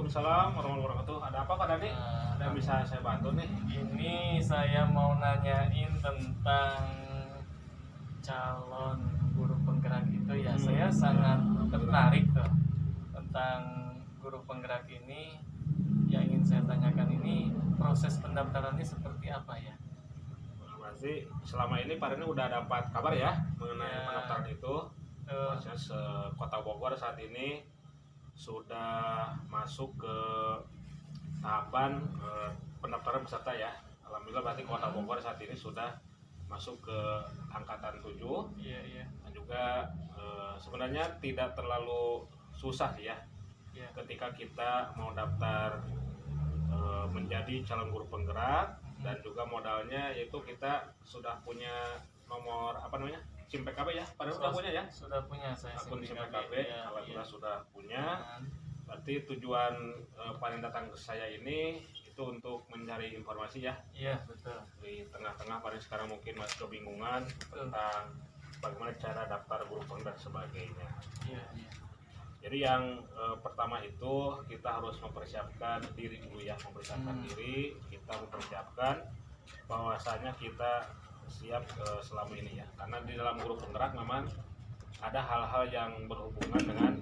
Waalaikumsalam warahmatullahi wabarakatuh. Ada apa Kak Dani? Ada yang bisa saya bantu nih? Ini saya mau nanyain tentang calon guru penggerak itu ya. Saya sangat tertarik tuh tentang guru penggerak ini. Yang ingin saya tanyakan ini proses pendaftarannya seperti apa ya? Berarti selama ini Pak Dani udah dapat kabar ya mengenai Ya. pendaftaran itu. Eh, Maksudnya Kota Bogor saat ini sudah masuk ke tahapan pendaftaran peserta ya. Alhamdulillah berarti Kota Bogor saat ini sudah masuk ke angkatan 7 iya. dan juga sebenarnya tidak terlalu susah sih ya Iya. ketika kita mau daftar menjadi calon guru penggerak, dan juga modalnya yaitu kita sudah punya nomor apa namanya SIM PKB ya, padahal sudah punya ya Sudah punya saya akun SIM SIM PKB, ya, alhamdulillah iya. sudah punya. Berarti tujuan paling datang ke saya ini itu untuk mencari informasi ya Iya, betul. di tengah-tengah paling sekarang mungkin masih kebingungan tentang bagaimana cara daftar guru penggerak dan sebagainya. Iya. Jadi yang pertama itu kita harus mempersiapkan diri dulu ya, mempersiapkan diri, kita mempersiapkan bahwasanya kita siap selama ini ya. Karena di dalam guru penggerak memang ada hal-hal yang berhubungan dengan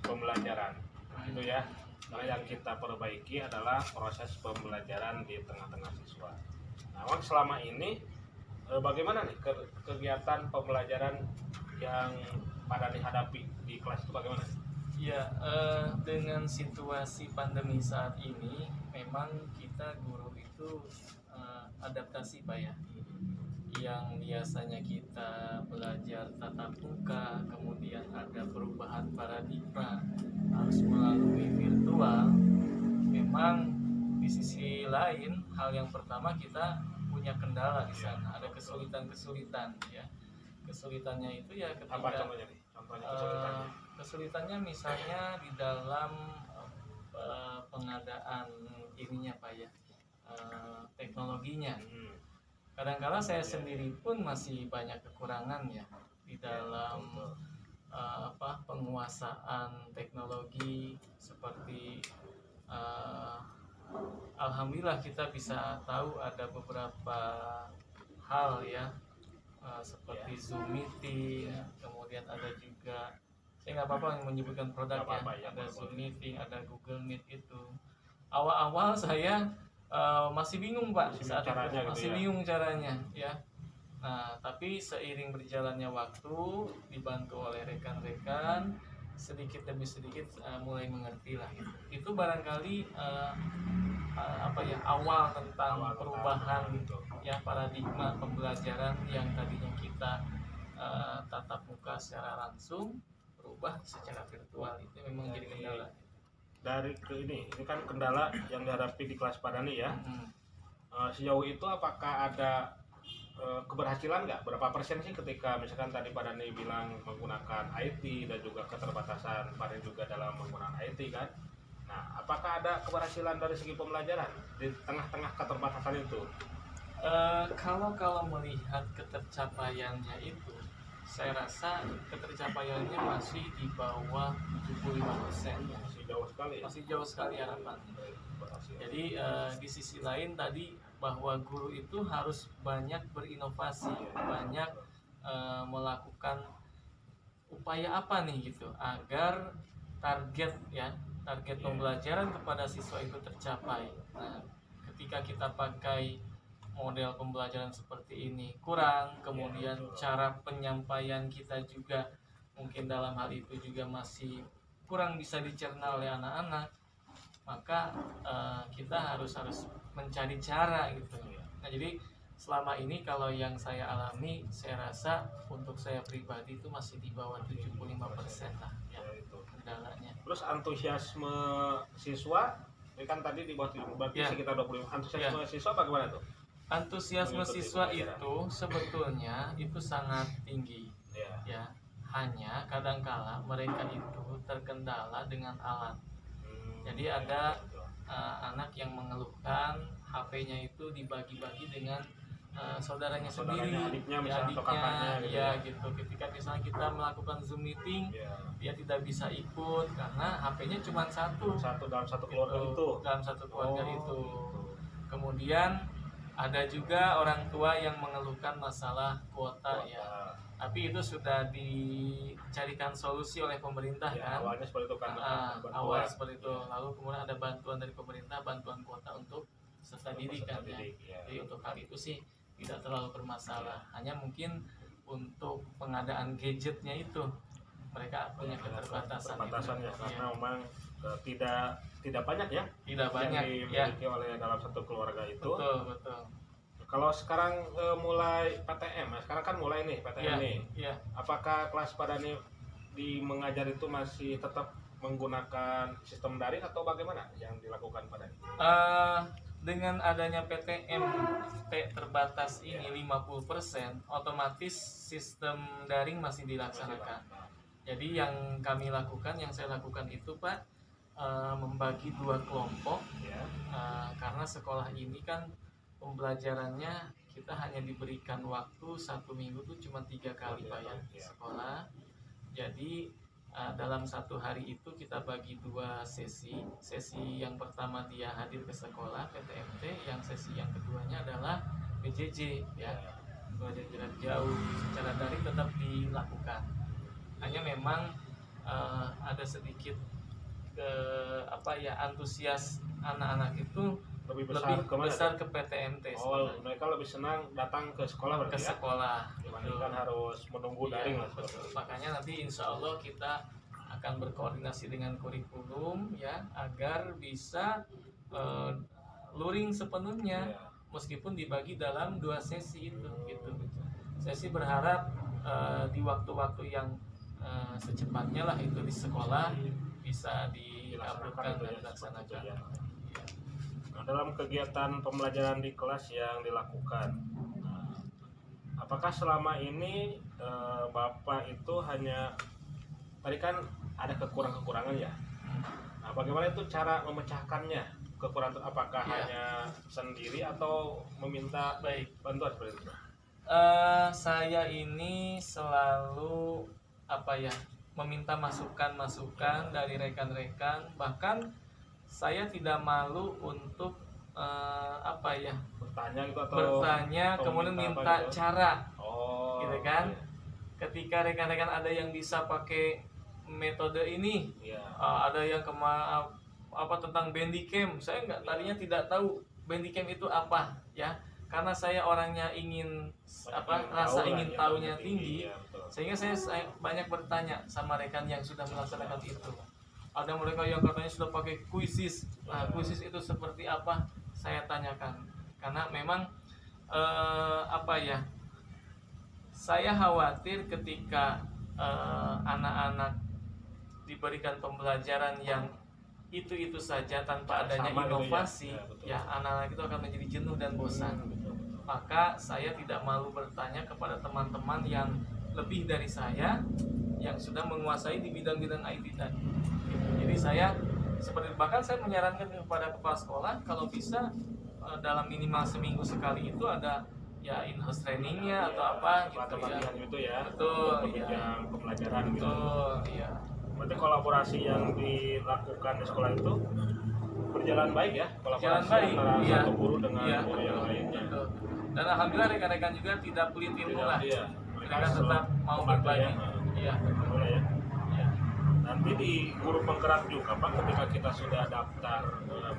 pembelajaran. Nah, itu ya. Karena yang kita perbaiki adalah proses pembelajaran di tengah-tengah siswa. Nah, memang selama ini bagaimana nih kegiatan pembelajaran yang pada dihadapi di kelas itu bagaimana? Ya, dengan situasi pandemi saat ini, memang kita guru itu adaptasi Pak ya. Yang biasanya kita belajar tatap muka, kemudian ada perubahan paradigma harus melalui virtual. Memang di sisi lain, hal yang pertama kita punya kendala di sana, ada kesulitan-kesulitan ya. Kesulitannya itu ya ketika Apa contohnya nih? Contohnya kesulitannya. kesulitannya misalnya di dalam pengadaan ininya Pak ya, teknologinya. Kadang-kala saya sendiri pun masih banyak kekurangan ya di dalam penguasaan teknologi seperti alhamdulillah kita bisa tahu ada beberapa hal ya, seperti Zoom meeting, kemudian ada juga, saya nggak apa-apa menyebutkan produk ya, ada Zoom meeting, ada Google Meet itu. Awal-awal saya masih bingung Pak, saat itu masih bingung caranya ya. Nah, tapi seiring berjalannya waktu, dibantu oleh rekan-rekan, sedikit demi sedikit mulai mengerti lah gitu. Itu barangkali awal tentang perubahan ya paradigma pembelajaran yang tadinya kita tatap muka secara langsung berubah secara virtual, itu memang jadi kendala. Dari ini kan kendala yang dihadapi di kelas Pak Dani ya. Sejauh itu apakah ada keberhasilan nggak? Berapa persen sih ketika misalkan tadi Pak Dani bilang menggunakan IT dan juga keterbatasan Pak Dani juga dalam menggunakan IT kan? Nah, apakah ada keberhasilan dari segi pembelajaran di tengah-tengah keterbatasan itu? Kalau melihat ketercapaiannya itu, saya rasa ketercapaiannya masih di bawah 75%. Masih jauh sekali. Masih jauh sekali harapannya. Jadi di sisi lain tadi bahwa guru itu harus banyak berinovasi, banyak melakukan upaya apa nih gitu agar target pembelajaran kepada siswa itu tercapai. Nah, ketika kita pakai model pembelajaran seperti ini kurang, kemudian cara penyampaian kita juga mungkin dalam hal itu juga masih kurang bisa dicerna oleh anak-anak, maka kita harus mencari cara gitu. Nah, jadi selama ini kalau yang saya alami, saya rasa untuk saya pribadi itu masih di bawah 75% lah ya, kendalanya. Terus antusiasme siswa, ini kan tadi di bawah 70, berarti sekitar 25. Antusiasme siswa bagaimana tuh? Antusiasme siswa itu sebetulnya itu sangat tinggi ya. Hanya kadangkala mereka itu terkendala dengan alat. Jadi ada anak yang mengeluhkan HP-nya itu dibagi-bagi dengan saudaranya Saudaranya, sendiri, adiknya ya, misalnya, atau kakaknya gitu ya ya. gitu. Ketika misalnya kita melakukan Zoom meeting, Ya, dia tidak bisa ikut karena HP-nya cuma satu, dalam satu keluarga itu. dalam satu keluarga Oh, itu. gitu. Kemudian ada juga orang tua yang mengeluhkan masalah kuota, ya. Kuota. Tapi itu sudah dicarikan solusi oleh pemerintah Ya, kan. awalnya seperti itu kan, bantuan. Awal seperti itu. Ya. Lalu kemudian ada bantuan dari pemerintah, bantuan kuota untuk peserta didik kan, ya. Ya. Jadi untuk hal itu sih tidak terlalu bermasalah. Hanya mungkin untuk pengadaan gadgetnya itu mereka punya keterbatasan. Ya, karena Ya. memang tidak banyak ya Tidak banyak yang ya. dimiliki oleh dalam satu keluarga itu. Betul. Kalau sekarang mulai PTM, sekarang kan mulai nih PTM nih. Ya. Apakah kelas pada nih di mengajar itu masih tetap menggunakan sistem daring atau bagaimana yang dilakukan pada ini? Dengan adanya PTMT terbatas ini 50%, otomatis sistem daring masih dilaksanakan. Jadi yang kami lakukan, yang saya lakukan itu Pak, membagi 2 kelompok, Ya. karena sekolah ini kan pembelajarannya kita hanya diberikan waktu 1 minggu tuh cuma 3 kali Pak ya sekolah. Jadi dalam 1 hari itu kita bagi 2 sesi. Sesi yang pertama dia hadir ke sekolah PTMT, yang sesi yang keduanya adalah PJJ ya. Belajar jarak jauh secara daring tetap dilakukan. Hanya memang ada sedikit antusias anak-anak itu Lebih besar ke PTMT. Mereka lebih senang datang ke sekolah berarti ke sekolah dibandingkan harus menunggu daring lah. Makanya nanti insya Allah kita akan berkoordinasi dengan kurikulum ya, agar bisa luring sepenuhnya meskipun dibagi dalam 2 sesi itu gitu. Saya sih berharap di waktu-waktu yang secepatnya lah itu di sekolah bisa dilakukan dan dilaksanakan. Nah, dalam kegiatan pembelajaran di kelas yang dilakukan, apakah selama ini Bapak itu hanya, tadi kan ada kekurangan ya, nah, bagaimana itu cara memecahkannya kekurangan? Apakah hanya sendiri atau meminta bantuan seperti itu? Saya ini selalu meminta masukan dari rekan-rekan, bahkan saya tidak malu untuk bertanya gitu atau kemudian minta gitu? cara, gitu kan? Ketika rekan-rekan ada yang bisa pakai metode ini, ada yang tentang Bandicam, saya tadinya tidak tahu Bandicam itu apa ya, karena saya orangnya ingin ingin tahunya tinggi, sehingga saya banyak bertanya sama rekan yang sudah melaksanakan itu. Ada mereka yang katanya sudah pakai Quizzes. Nah, Quizzes itu seperti apa? Saya tanyakan. Karena memang saya khawatir ketika anak-anak diberikan pembelajaran yang itu saja tanpa adanya inovasi, ya anak-anak itu akan menjadi jenuh dan bosan. Maka saya tidak malu bertanya kepada teman-teman yang lebih dari saya, yang sudah menguasai di bidang-bidang IT tadi. Jadi saya bahkan saya menyarankan kepada kepala sekolah kalau bisa dalam minimal seminggu sekali itu ada ya in-house trainingnya atau apa gitu ya. Gitu ya. Betul. Yang pembelajaran gitu. Betul. Iya. Berarti kolaborasi yang dilakukan di sekolah itu berjalan baik ya, kolaborasi antara satu guru dengan guru yang lainnya. Betul. Dan alhamdulillah rekan-rekan juga tidak pelit ilmu lah. Mereka tetap mau berbagi. Iya. Ya. Nanti di guru penggerak juga Pak, ketika kita sudah daftar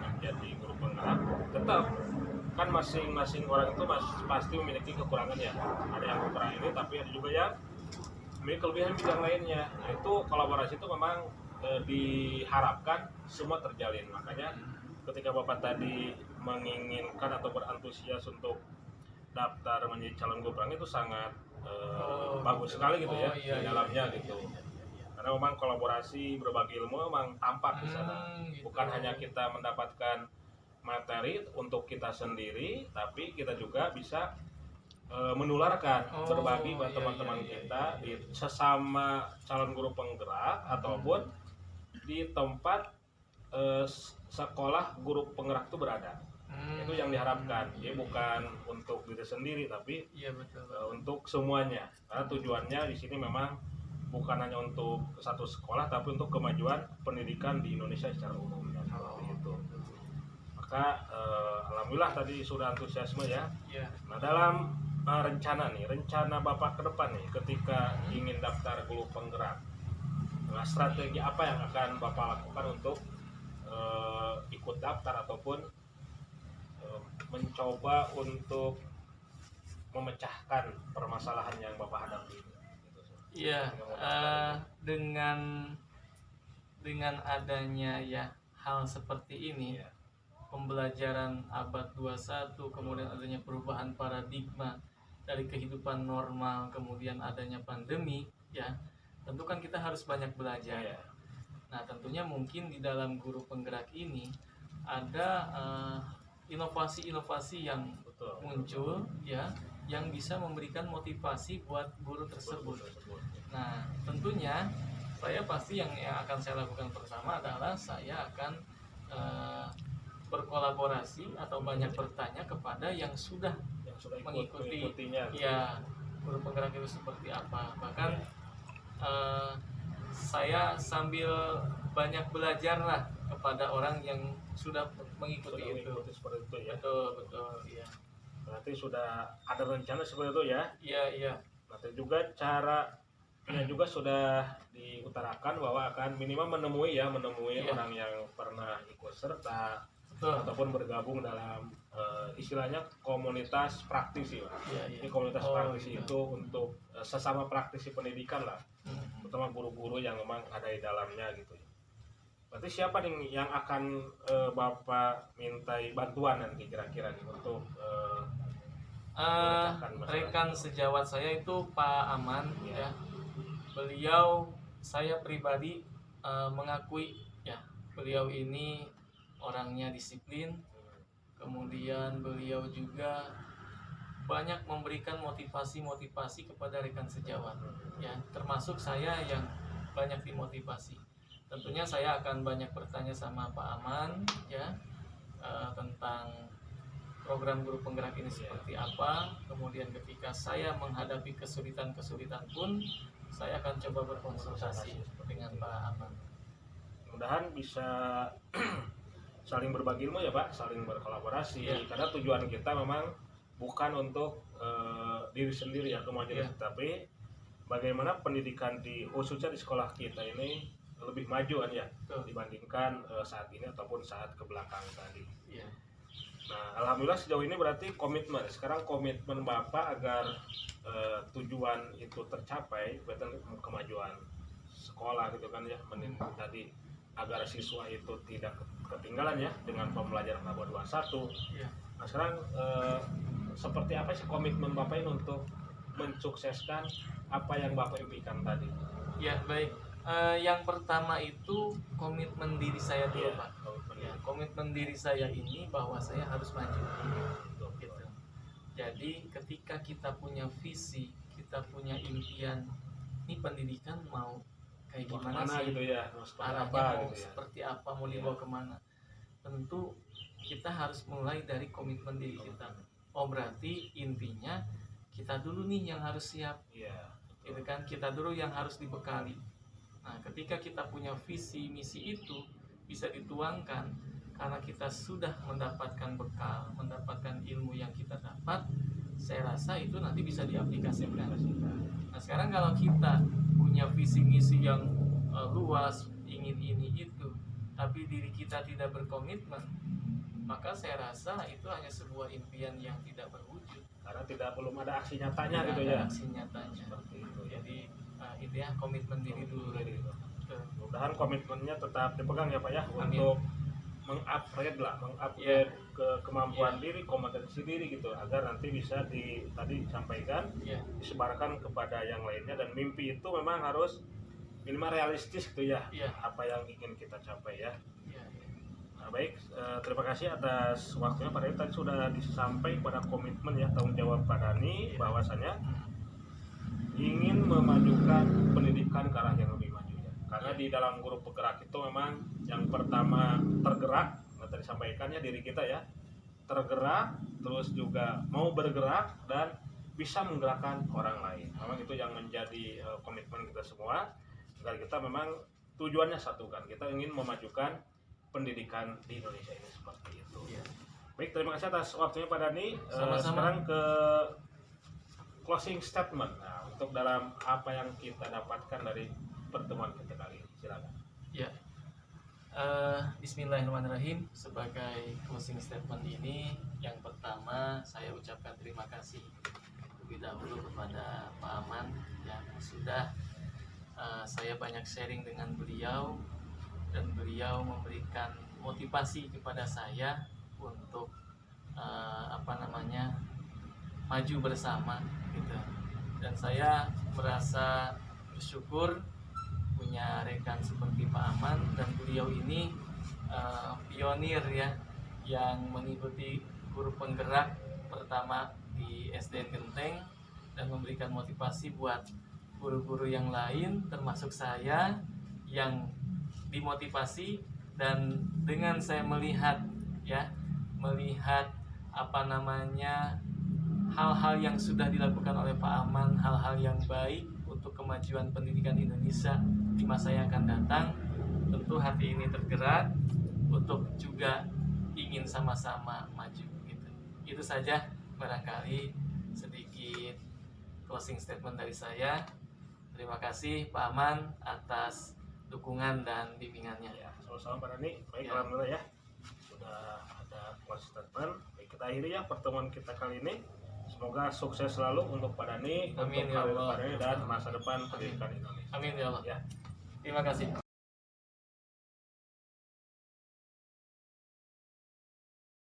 menjadi guru penggerak, tetap kan masing-masing orang itu pasti memiliki kekurangan ya. Ada yang kurang ini, tapi ada juga yang memiliki kelebihan bidang lainnya. Nah, itu kolaborasi itu memang diharapkan semua terjalin. Makanya ketika Bapak tadi menginginkan atau berantusias untuk daftar menjadi calon guru penggerak itu sangat bagus sekali gitu ya di dalamnya gitu. Karena memang kolaborasi berbagi ilmu memang tampak di sana. Bukan hanya kita mendapatkan materi untuk kita sendiri, tapi kita juga bisa menularkan, berbagi buat teman-teman kita di sesama calon guru penggerak ataupun di tempat sekolah guru penggerak itu berada. Itu yang diharapkan. Jadi bukan untuk diri sendiri, tapi Iya betul. untuk semuanya. Karena tujuannya di sini memang bukan hanya untuk satu sekolah, tapi untuk kemajuan pendidikan di Indonesia secara umum. Seperti itu. Maka alhamdulillah tadi sudah antusiasme ya. Iya. Nah dalam rencana Bapak ke depan nih, ketika ingin daftar guru penggerak, nah strategi apa yang akan Bapak lakukan untuk ikut daftar ataupun mencoba untuk memecahkan permasalahan yang Bapak hadapi? Iya, dengan adanya ya hal seperti ini, Iya. pembelajaran abad 21, kemudian adanya perubahan paradigma dari kehidupan normal, kemudian adanya pandemi, ya tentu kan kita harus banyak belajar. Iya. Nah tentunya mungkin di dalam guru penggerak ini ada inovasi-inovasi yang Betul. muncul, ya, yang bisa memberikan motivasi buat guru tersebut. Nah tentunya saya pasti yang akan saya lakukan pertama adalah saya akan berkolaborasi atau banyak bertanya kepada yang sudah mengikutinya. Ya guru penggerak itu seperti apa. Bahkan saya sambil banyak belajar lah kepada orang yang sudah mengikuti itu. Seperti itu ya. Betul ya. Berarti sudah ada rencana seperti itu ya. Iya. Nanti juga caranya juga sudah diutarakan bahwa akan minimal menemui orang yang pernah ikut serta. Betul. Ataupun bergabung dalam istilahnya komunitas praktisi lah. Iya. Ini komunitas praktisi iya. itu untuk sesama praktisi pendidikan lah, terutama guru-guru yang memang ada di dalamnya gitu. Berarti siapa nih yang akan Bapak mintai bantuan nanti kira-kira nih untuk rekan sejawat saya itu Pak Aman ya. Beliau saya pribadi mengakui ya, beliau ini orangnya disiplin, kemudian beliau juga banyak memberikan motivasi kepada rekan sejawat ya, termasuk saya yang banyak dimotivasi. Tentunya saya akan banyak bertanya sama Pak Aman ya, tentang program guru penggerak ini seperti apa. Kemudian ketika saya menghadapi kesulitan pun saya akan coba berkonsultasi dengan Pak Aman. Mudah-mudahan bisa saling berbagi ilmu ya Pak, saling berkolaborasi ya. Karena tujuan kita memang bukan untuk diri sendiri ya kemajuan, tapi bagaimana pendidikan khususnya di sekolah kita ini lebih maju kan ya. Dibandingkan saat ini ataupun saat kebelakang tadi. Nah alhamdulillah sejauh ini berarti sekarang komitmen Bapak agar tujuan itu tercapai, berarti kemajuan sekolah gitu kan ya, tadi agar siswa itu tidak ketinggalan ya dengan pembelajaran abad 21. Nah sekarang seperti apa sih komitmen Bapak ini untuk mensukseskan apa yang Bapak impikan tadi? Ya baik, yang pertama itu komitmen diri saya dulu Pak. Komitmen diri saya ini bahwa saya harus maju gitu. Jadi ketika kita punya visi, kita punya impian, ini pendidikan mau kayak gimana sih gitu ya, arahnya mau gitu ya, seperti apa, mau dibawa kemana. Tentu kita harus mulai dari komitmen diri kita. Berarti intinya kita dulu nih yang harus siap gitu kan, kita dulu yang harus dibekali. Nah ketika kita punya visi misi itu bisa dituangkan karena kita sudah mendapatkan bekal, mendapatkan ilmu yang kita dapat, saya rasa itu nanti bisa diaplikasikan. Nah sekarang kalau kita punya visi misi yang luas, ingin ini itu, tapi diri kita tidak berkomitmen, maka saya rasa itu hanya sebuah impian yang tidak berwujud. Karena belum ada aksi nyatanya gitu ya. Aksi nyatanya. Seperti itu. Jadi itu ya komitmen diri dulu. Mudah-mudahan komitmennya tetap dipegang ya Pak ya. Amin. Untuk mengupgrade ke kemampuan diri, kompetensi diri gitu, agar nanti bisa tadi disampaikan, disebarkan kepada yang lainnya, dan mimpi itu memang harus minimal realistis gitu ya, apa yang ingin kita capai ya. Nah, baik, terima kasih atas waktunya Pak Dhani. Tadi sudah disampaikan pada komitmen ya, tanggung jawab Pak Dhani bahwasanya ingin memajukan pendidikan ke arah yang lebih maju ya. Karena di dalam guru penggerak itu memang yang pertama tergerak, tadi sampaikannya diri kita ya, tergerak, terus juga mau bergerak dan bisa menggerakkan orang lain. Memang itu yang menjadi komitmen kita semua. Dan kita memang tujuannya satu kan, kita ingin memajukan pendidikan di Indonesia ini seperti itu. Ya. Baik, terima kasih atas waktunya Pak Dhani. Sama-sama. Sekarang ke closing statement. Nah, untuk dalam apa yang kita dapatkan dari pertemuan kita kali ini, silakan. Ya, Bismillahirrahmanirrahim. Sebagai closing statement ini, yang pertama saya ucapkan terima kasih lebih dahulu kepada Pak Aman yang sudah saya banyak sharing dengan beliau, dan beliau memberikan motivasi kepada saya untuk maju bersama gitu. Dan saya merasa bersyukur punya rekan seperti Pak Aman, dan beliau ini pionir ya, yang mengikuti guru penggerak pertama di SDN Genteng dan memberikan motivasi buat guru-guru yang lain termasuk saya yang dimotivasi. Dan dengan saya melihat hal-hal yang sudah dilakukan oleh Pak Aman, hal-hal yang baik untuk kemajuan pendidikan Indonesia di masa yang akan datang, tentu hati ini tergerak untuk juga ingin sama-sama maju gitu. Itu saja barangkali sedikit closing statement dari saya. Terima kasih Pak Aman atas dukungan dan bimbingannya. Ya, sama-sama Pak Dhani. Baik, Ya. alhamdulillah ya. Sudah ada closing statement. Baik, kita akhiri ya pertemuan kita kali ini. Semoga sukses selalu untuk Pak Dhani, Amin, untuk ya karir Allah. Pak Dhani dan masa depan pendidikan Indonesia. Amin ya Allah. Ya. Terima kasih.